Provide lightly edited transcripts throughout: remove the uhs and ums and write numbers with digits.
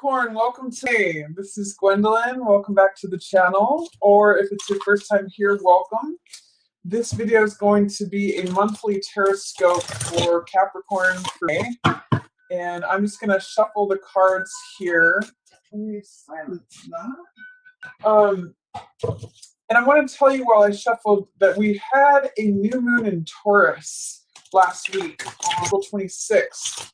Capricorn, welcome to me. This is Gwendolyn. Welcome back to the channel. Or if it's your first time here, welcome. This video is going to be a monthly tarot for Capricorn for May. And I'm just going to shuffle the cards here. Let me silence that. And I want to tell you while I shuffled that we had a new moon in Taurus last week on April 26th.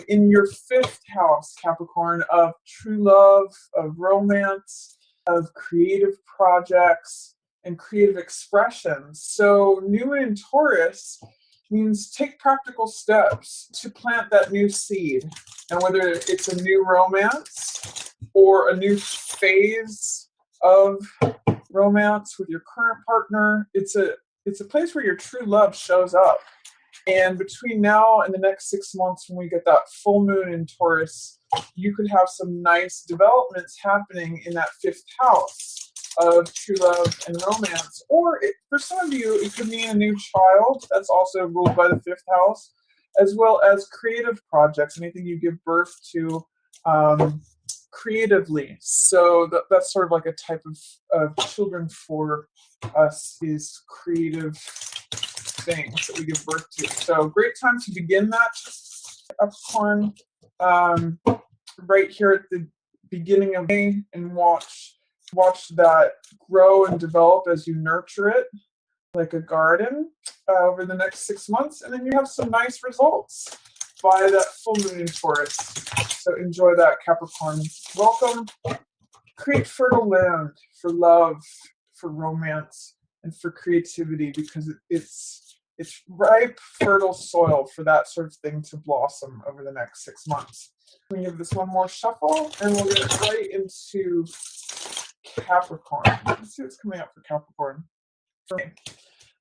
In your fifth house, Capricorn, of true love, of romance, of creative projects, and creative expressions. So new moon in Taurus means take practical steps to plant that new seed. And whether it's a new romance or a new phase of romance with your current partner, it's a place where your true love shows up. And between now and the next 6 months, when we get that full moon in Taurus, you could have some nice developments happening in that fifth house of true love and romance. Or for some of you, it could mean a new child that's also ruled by the fifth house, as well as creative projects, anything you give birth to creatively. So that's sort of like a type of children for us, is creative things that we give birth to. So great time to begin that, Capricorn, right here at the beginning of May, and watch that grow and develop as you nurture it like a garden over the next 6 months, and then you have some nice results by that full moon in Taurus. So enjoy that, Capricorn. Welcome. Create fertile land for love, for romance, and for creativity, because it's ripe, fertile soil for that sort of thing to blossom over the next 6 months. We give this one more shuffle, and we'll get right into Capricorn. Let's see what's coming up for Capricorn. Okay.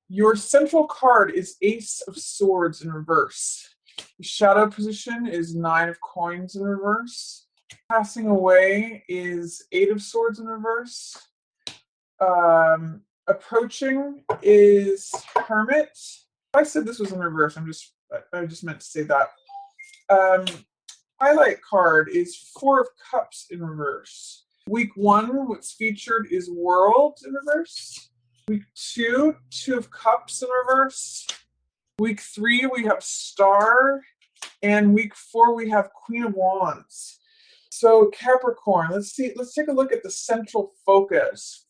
Your central card is Ace of Swords in reverse. The shadow position is Nine of Coins in reverse. Passing away is Eight of Swords in reverse. Approaching is Hermit. I said this was in reverse. I just meant to say that. Highlight card is Four of Cups in reverse. Week 1, what's featured is World in reverse. Week 2, Two of Cups in reverse. Week 3, we have Star. And week 4, we have Queen of Wands. So Capricorn, let's take a look at the central focus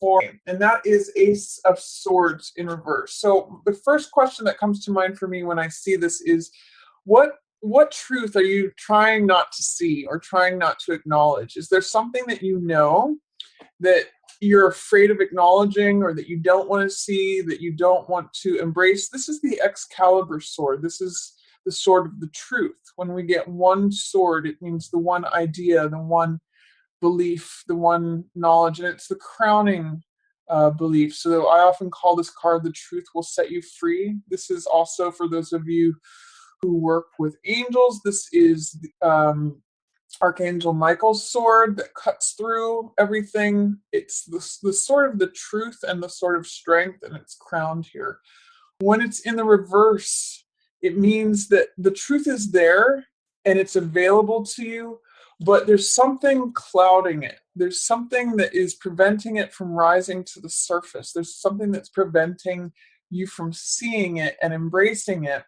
and that is Ace of Swords in reverse. So the first question that comes to mind for me when I see this is, what truth are you trying not to see or trying not to acknowledge? Is there something that you know that you're afraid of acknowledging, or that you don't want to see, that you don't want to embrace? This is the Excalibur sword. This is the sword of the truth. When we get one sword, it means the one idea, the one belief, the one knowledge, and it's the crowning belief. So I often call this card The Truth Will Set You Free. This is also for those of you who work with angels. This is Archangel Michael's sword that cuts through everything. It's the sword of the truth and the sword of strength, and it's crowned here. When it's in the reverse, it means that the truth is there and it's available to you, but there's something clouding it. There's something that is preventing it from rising to the surface. There's something that's preventing you from seeing it and embracing it.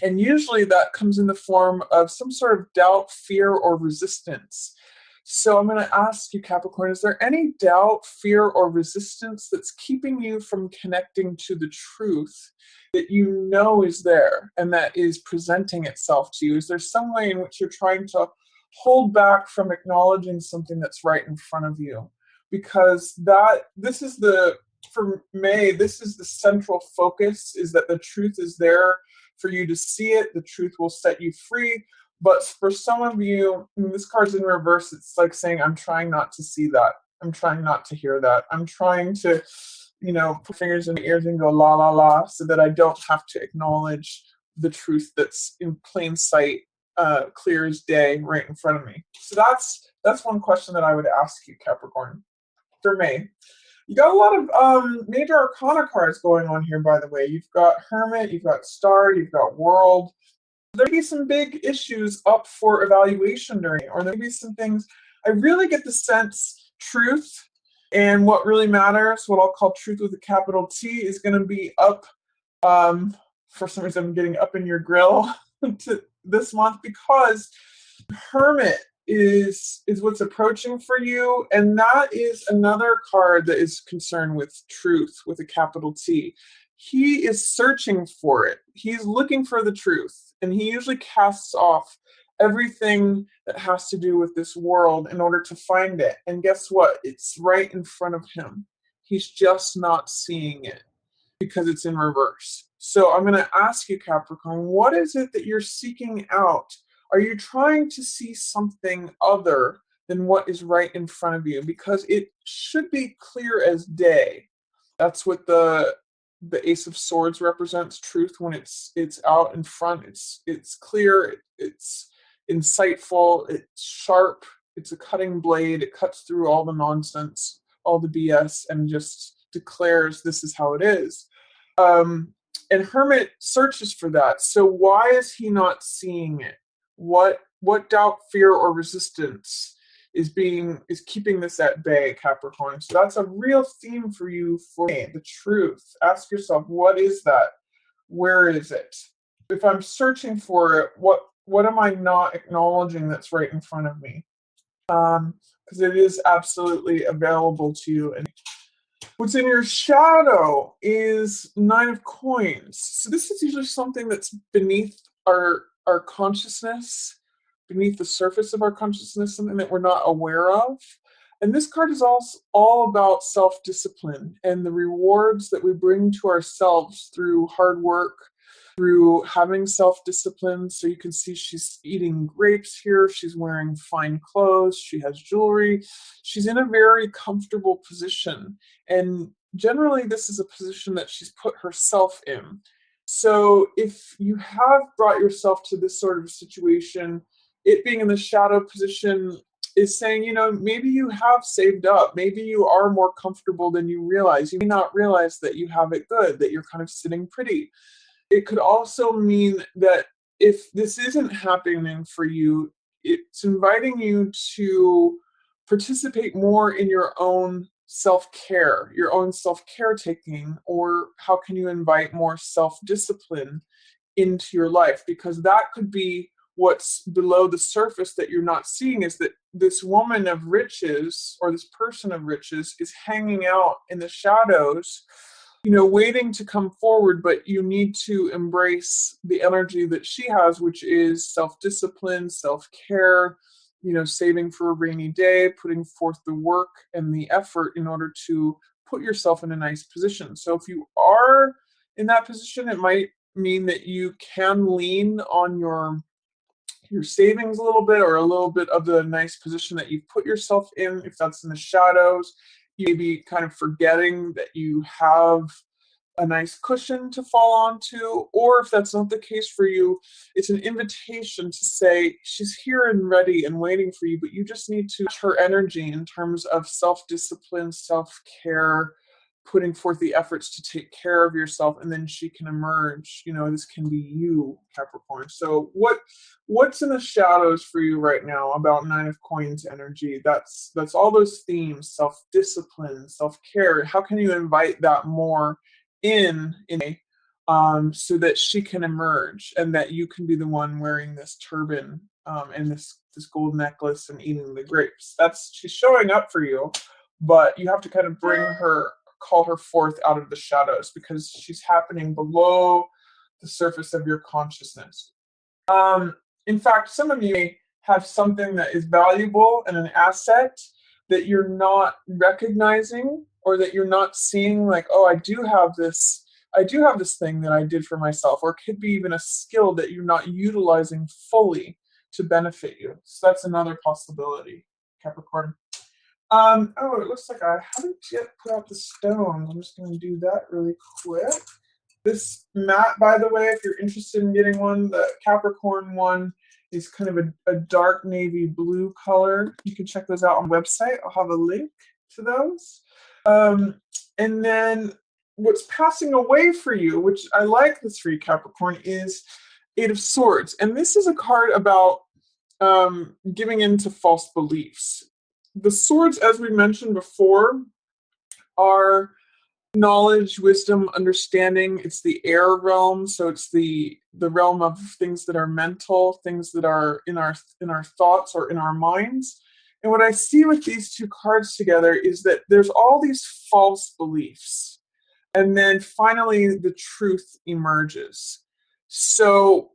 And usually that comes in the form of some sort of doubt, fear, or resistance. So I'm going to ask you, Capricorn, is there any doubt, fear, or resistance that's keeping you from connecting to the truth that you know is there and that is presenting itself to you? Is there some way in which you're trying to hold back from acknowledging something that's right in front of you? Because for May, this is the central focus, is that the truth is there for you to see it. The truth will set you free. But for some of you, this card's in reverse, it's like saying, I'm trying not to see that. I'm trying not to hear that. I'm trying to, put fingers in the ears and go la, la, la, so that I don't have to acknowledge the truth that's in plain sight, clear as day, right in front of me. So that's one question that I would ask you, Capricorn, for May. You got a lot of major arcana cards going on here, by the way. You've got Hermit, you've got Star, you've got World. There may be some big issues up for evaluation during, or there may be some things. I really get the sense truth and what really matters, what I'll call truth with a capital T, is going to be up. For some reason, I'm getting up in your grill to this month because Hermit is what's approaching for you, and that is another card that is concerned with truth with a capital T. He is searching for it. He's looking for the truth, and he usually casts off everything that has to do with this world in order to find it. And guess what? It's right in front of him. He's just not seeing it because it's in reverse. So I'm going to ask you, Capricorn, what is it that you're seeking out? Are you trying to see something other than what is right in front of you? Because it should be clear as day. That's what the Ace of Swords represents, truth. When it's out in front, it's clear, it's insightful, it's sharp, it's a cutting blade. It cuts through all the nonsense, all the BS, and just declares this is how it is. And Hermit searches for that. So why is he not seeing it? What doubt, fear, or resistance is keeping this at bay, Capricorn? So that's a real theme for you for the truth. Ask yourself, what is that? Where is it? If I'm searching for it, what am I not acknowledging that's right in front of me? Because it is absolutely available to you. And what's in your shadow is Nine of Coins. So this is usually something that's beneath our consciousness, beneath the surface of our consciousness, something that we're not aware of. And this card is also all about self-discipline and the rewards that we bring to ourselves through hard work, through having self-discipline. So you can see she's eating grapes here. She's wearing fine clothes. She has jewelry. She's in a very comfortable position. And generally, this is a position that she's put herself in. So if you have brought yourself to this sort of situation, it being in the shadow position is saying, maybe you have saved up. Maybe you are more comfortable than you realize. You may not realize that you have it good, that you're kind of sitting pretty. It could also mean that if this isn't happening for you, it's inviting you to participate more in your own self-care, your own self-caretaking, or how can you invite more self-discipline into your life? Because that could be what's below the surface that you're not seeing, is that this woman of riches or this person of riches is hanging out in the shadows, waiting to come forward, but you need to embrace the energy that she has, which is self-discipline, self-care, saving for a rainy day, putting forth the work and the effort in order to put yourself in a nice position. So if you are in that position, it might mean that you can lean on your savings a little bit, or a little bit of the nice position that you've put yourself in. If that's in the shadows, you may be kind of forgetting that you have a nice cushion to fall onto. Or if that's not the case for you, it's an invitation to say she's here and ready and waiting for you, but you just need to match her energy in terms of self-discipline, self-care, putting forth the efforts to take care of yourself, and then she can emerge. This can be you, Capricorn. So what's in the shadows for you right now about Nine of Coins energy? That's all those themes: self-discipline, self-care. How can you invite that more in so that she can emerge, and that you can be the one wearing this turban and this gold necklace and eating the grapes? She's showing up for you, but you have to kind of call her forth out of the shadows, because she's happening below the surface of your consciousness. In fact, some of you may have something that is valuable and an asset that you're not recognizing, or that you're not seeing, like, oh, I do have this thing that I did for myself, or it could be even a skill that you're not utilizing fully to benefit you. So that's another possibility, Capricorn. It looks like I haven't yet put out the stones. I'm just going to do that really quick. This mat, by the way, if you're interested in getting one, the Capricorn one is kind of a dark navy blue color. You can check those out on the website. I'll have a link to those. And then what's passing away for you, which I like this for you, Capricorn, is Eight of Swords. And this is a card about giving in to false beliefs. The swords, as we mentioned before, are knowledge, wisdom, understanding. It's the air realm, so it's the realm of things that are mental, things that are in our thoughts or in our minds. And what I see with these two cards together is that there's all these false beliefs, and then finally the truth emerges. So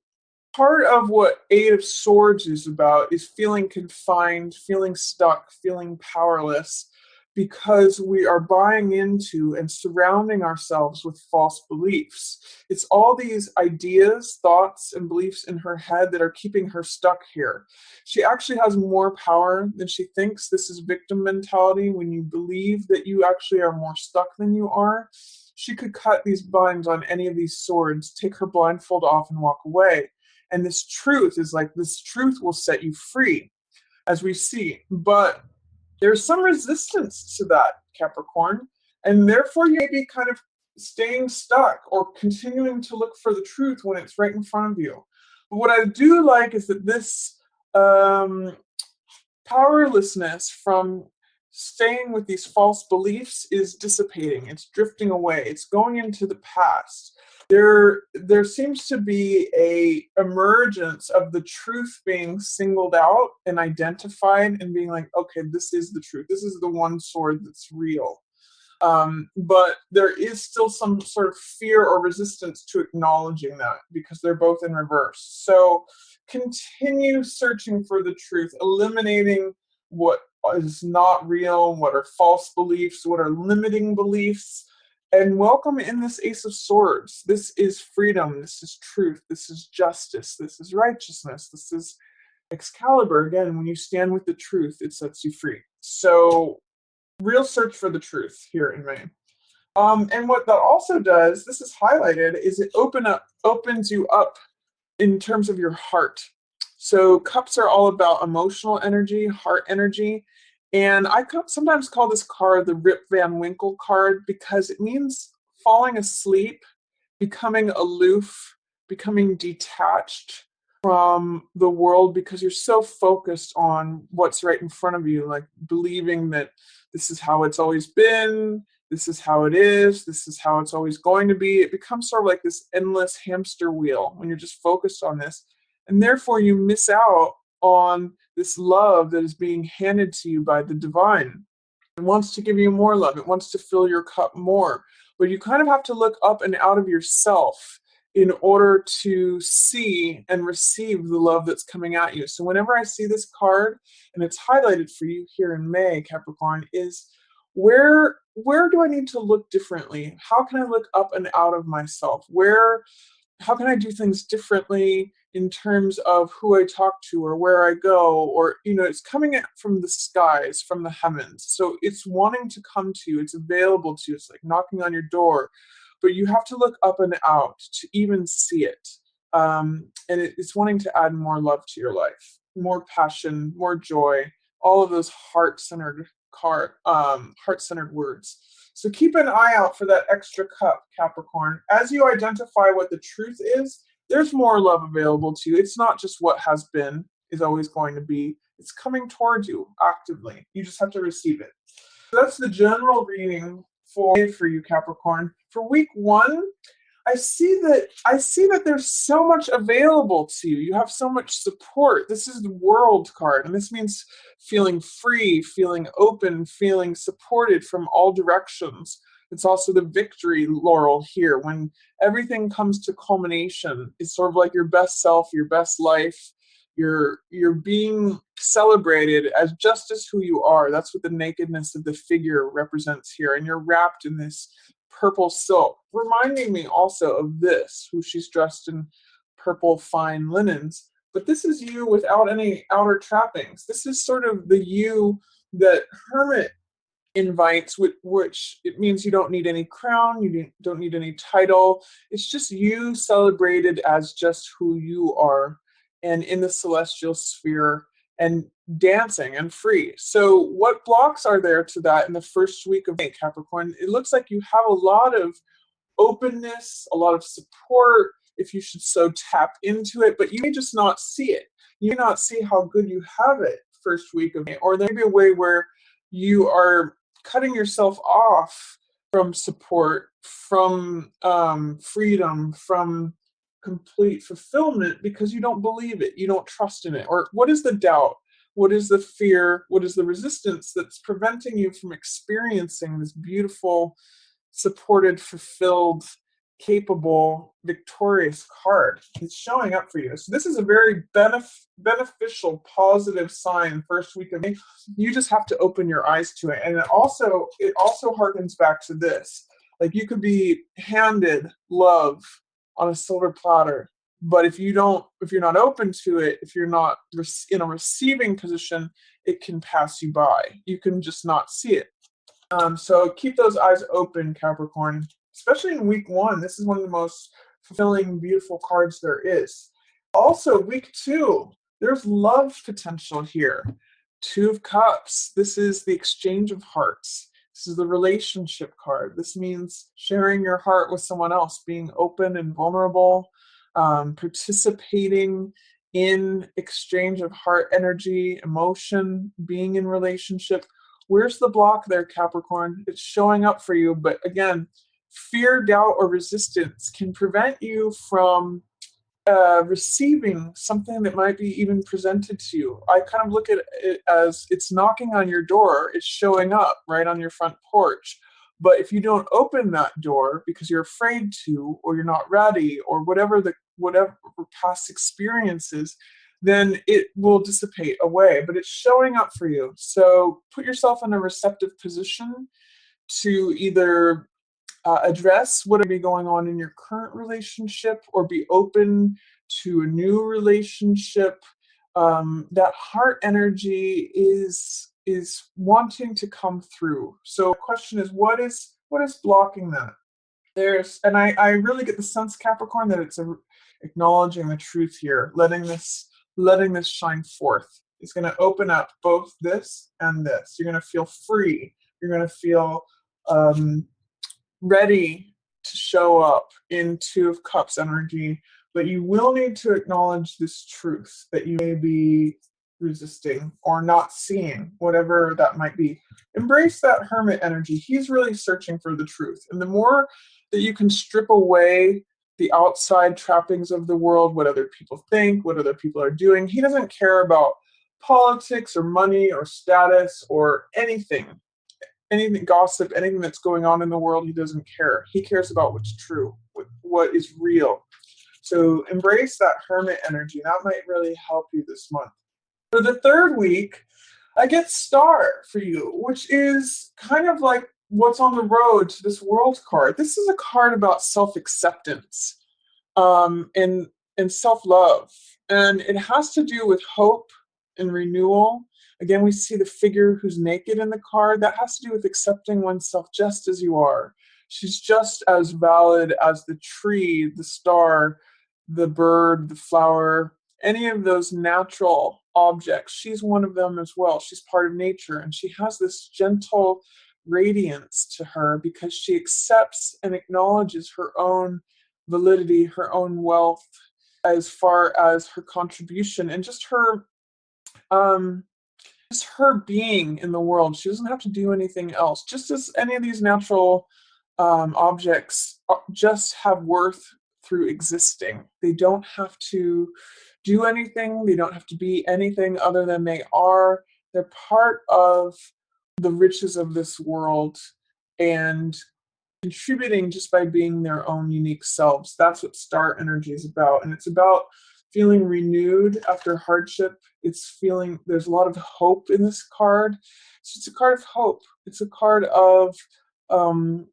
part of what Eight of Swords is about is feeling confined, feeling stuck, feeling powerless, because we are buying into and surrounding ourselves with false beliefs. It's all these ideas, thoughts, and beliefs in her head that are keeping her stuck here. She actually has more power than she thinks. This is victim mentality. When you believe that you actually are more stuck than you are, she could cut these binds on any of these swords, take her blindfold off, and walk away. And this truth is like, this truth will set you free, as we see. But there's some resistance to that, Capricorn. And therefore, you may be kind of staying stuck or continuing to look for the truth when it's right in front of you. But what I do like is that this powerlessness from staying with these false beliefs is dissipating. It's drifting away. It's going into the past. There seems to be a emergence of the truth being singled out and identified and being like, okay, this is the truth. This is the one sword that's real. But there is still some sort of fear or resistance to acknowledging that because they're both in reverse. So continue searching for the truth, eliminating what is not real, what are false beliefs, what are limiting beliefs, and welcome in this Ace of Swords. This is freedom, this is truth, this is justice, this is righteousness, this is Excalibur. Again, when you stand with the truth, it sets you free. So real search for the truth here in May. And what that also does, this is highlighted, is it opens you up in terms of your heart. So cups are all about emotional energy, heart energy. And I sometimes call this card the Rip Van Winkle card because it means falling asleep, becoming aloof, becoming detached from the world because you're so focused on what's right in front of you, like believing that this is how it's always been, this is how it is, this is how it's always going to be. It becomes sort of like this endless hamster wheel when you're just focused on this. And therefore you miss out on this love that is being handed to you by the divine. It wants to give you more love. It wants to fill your cup more. But you kind of have to look up and out of yourself in order to see and receive the love that's coming at you. So whenever I see this card, and it's highlighted for you here in May, Capricorn, is where do I need to look differently? How can I look up and out of myself? How can I do things differently in terms of who I talk to or where I go? Or, it's coming from the skies, from the heavens. So it's wanting to come to you. It's available to you. It's like knocking on your door. But you have to look up and out to even see it. And it's wanting to add more love to your life, more passion, more joy, all of those heart-centered words. So keep an eye out for that extra cup, Capricorn. As you identify what the truth is, there's more love available to you. It's not just what has been is always going to be. It's coming towards you actively. You just have to receive it. So that's the general reading for you, Capricorn. For week 1, I see that there's so much available to you. You have so much support. This is the World card, and this means feeling free, feeling open, feeling supported from all directions. It's also the victory laurel here. When everything comes to culmination, it's sort of like your best self, your best life. You're being celebrated as just as who you are. That's what the nakedness of the figure represents here. And you're wrapped in this purple silk, reminding me also of this, who she's dressed in purple fine linens. But this is you without any outer trappings. This is sort of the you that Hermit invites, which it means you don't need any crown, you don't need any title. It's just you celebrated as just who you are and in the celestial sphere and dancing and free. So what blocks are there to that in the first week of May, Capricorn? It looks like you have a lot of openness, a lot of support. if you should so tap into it, but you may just not see it. You may not see how good you have it first week of May, or there may be a way where you are cutting yourself off from support, from freedom, from complete fulfillment because you don't believe it, you don't trust in it. Or what is the doubt? What is the fear? What is the resistance that's preventing you from experiencing this beautiful, supported, fulfilled, capable, victorious card? It's showing up for you. So this is a very beneficial, positive sign first week of May. You just have to open your eyes to it. And it also harkens back to this. Like, you could be handed love on a silver platter, but if you're not open to it, if you're not in a receiving position, it can pass you by. You can just not see it. So keep those eyes open, Capricorn, especially in week 1. This is one of the most fulfilling, beautiful cards there is. Also, week 2, there's love potential here. 2 of Cups. This is the exchange of hearts. This is the relationship card. This means sharing your heart with someone else, being open and vulnerable, participating in exchange of heart energy, emotion, being in relationship. Where's the block there, Capricorn? It's showing up for you, but again, fear, doubt, or resistance can prevent you from receiving something that might be even presented to you. I kind of look at it as it's knocking on your door, it's showing up right on your front porch. But if you don't open that door because you're afraid to, or you're not ready, or whatever past experiences, then it will dissipate away. But it's showing up for you. So put yourself in a receptive position to either address what may be going on in your current relationship, or be open to a new relationship. That heart energy is wanting to come through. So the question is, what is blocking that? And I really get the sense, Capricorn, that it's acknowledging the truth here, letting this shine forth. It's going to open up both this and this. You're going to feel free. You're going to feel ready to show up in 2 of Cups energy, but you will need to acknowledge this truth that you may be resisting or not seeing, whatever that might be. Embrace that Hermit energy. He's really searching for the truth. And the more that you can strip away the outside trappings of the world, what other people think, what other people are doing, he doesn't care about politics or money or status or anything, gossip, anything that's going on in the world. He doesn't care. He cares about what's true, what is real. So embrace that Hermit energy. That might really help you this month. For the 3rd week, I get Star for you, which is kind of like what's on the road to this World card. This is a card about self-acceptance and self-love. And it has to do with hope and renewal. Again, we see the figure who's naked in the card. That has to do with accepting oneself just as you are. She's just as valid as the tree, the star, the bird, the flower, any of those natural objects. She's one of them as well. She's part of nature, and she has this gentle radiance to her because she accepts and acknowledges her own validity, her own wealth, as far as her contribution and just her being in the world. She doesn't have to do anything else. Just as any of these natural objects just have worth through existing. They don't have to do anything. They don't have to be anything other than they are. They're part of the riches of this world and contributing just by being their own unique selves. That's what Star energy is about. And it's about feeling renewed after hardship. It's feeling there's a lot of hope in this card. So it's a card of hope. It's a card of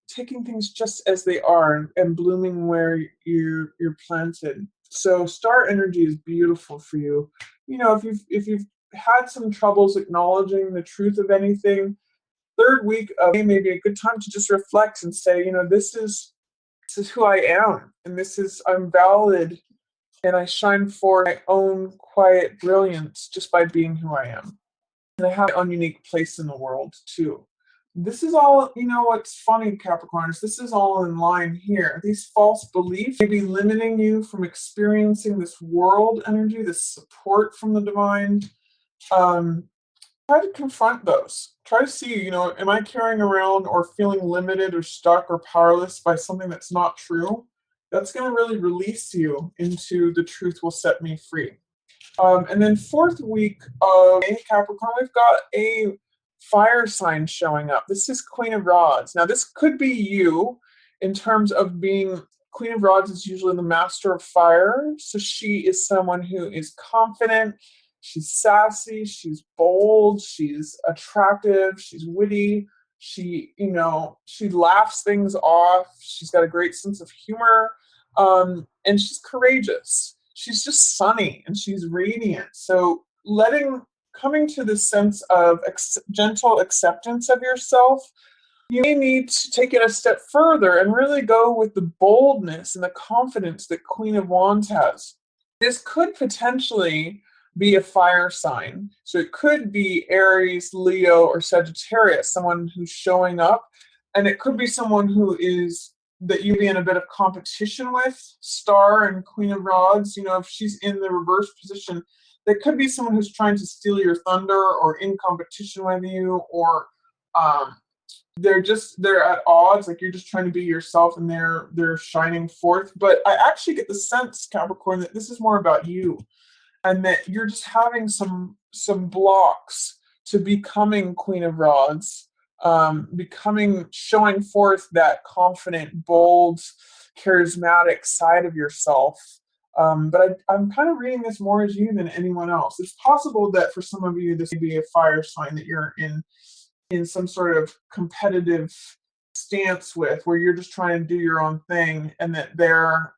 taking things just as they are and blooming where you're planted. So Star energy is beautiful for you. You know, if you've had some troubles acknowledging the truth of anything, 3rd week of May may be a good time to just reflect and say, you know, this is who I am, and I'm valid, and I shine for my own quiet brilliance just by being who I am. And I have my own unique place in the world too. This is all, what's funny, Capricorns, this is all in line here. These false beliefs may be limiting you from experiencing this world energy, this support from the divine. Um, Try to confront those. Try to see, am I carrying around or feeling limited or stuck or powerless by something that's not true? That's going to really release you into the truth will set me free. And then fourth week of Capricorn, we've got a fire sign showing up. This is Queen of Rods. Now, this could be you in terms of being Queen of Rods is usually the master of fire. So she is someone who is confident, she's sassy, she's bold, she's attractive, she's witty. She laughs things off. She's got a great sense of humor, and she's courageous. She's just sunny and she's radiant. So coming to the sense of gentle acceptance of yourself, you may need to take it a step further and really go with the boldness and the confidence that Queen of Wands has. This could potentially be a fire sign. So it could be Aries, Leo, or Sagittarius, someone who's showing up. And it could be someone who is that you be in a bit of competition with, Star and Queen of Rods. If she's in the reverse position, there could be someone who's trying to steal your thunder or in competition with you, or they're at odds, like you're just trying to be yourself and they're shining forth. But I actually get the sense, Capricorn, that this is more about you and that you're just having some blocks to becoming Queen of Rods, showing forth that confident, bold, charismatic side of yourself. But I'm kind of reading this more as you than anyone else. It's possible that for some of you, this would be a fire sign that you're in some sort of competitive stance with, where you're just trying to do your own thing, and that they're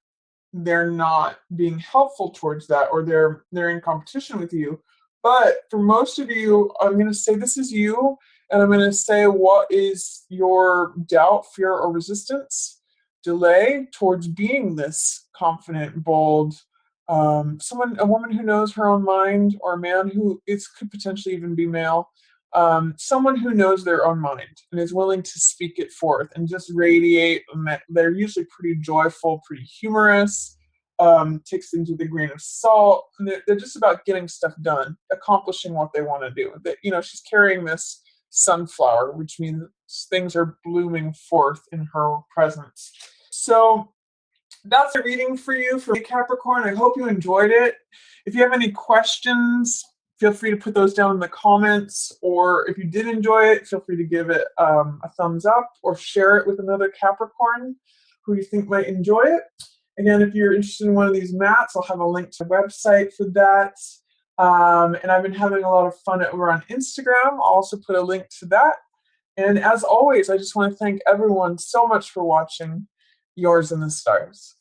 not being helpful towards that, or they're in competition with you. But for most of you, I'm going to say this is you, and I'm going to say what is your doubt, fear, or resistance, delay towards being this confident, bold, a woman who knows her own mind, or a man who could potentially even be male, someone who knows their own mind and is willing to speak it forth and just radiate. They're usually pretty joyful, pretty humorous, takes things with a grain of salt, and they're just about getting stuff done, accomplishing what they want to do. She's carrying this sunflower, which means things are blooming forth in her presence. So that's a reading for you for Capricorn. I hope you enjoyed it. If you have any questions, feel free to put those down in the comments, or if you did enjoy it, feel free to give it a thumbs up or share it with another Capricorn who you think might enjoy it. Again, if you're interested in one of these mats, I'll have a link to the website for that. And I've been having a lot of fun over on Instagram. I'll also put a link to that. And as always, I just want to thank everyone so much for watching. Yours in the Stars.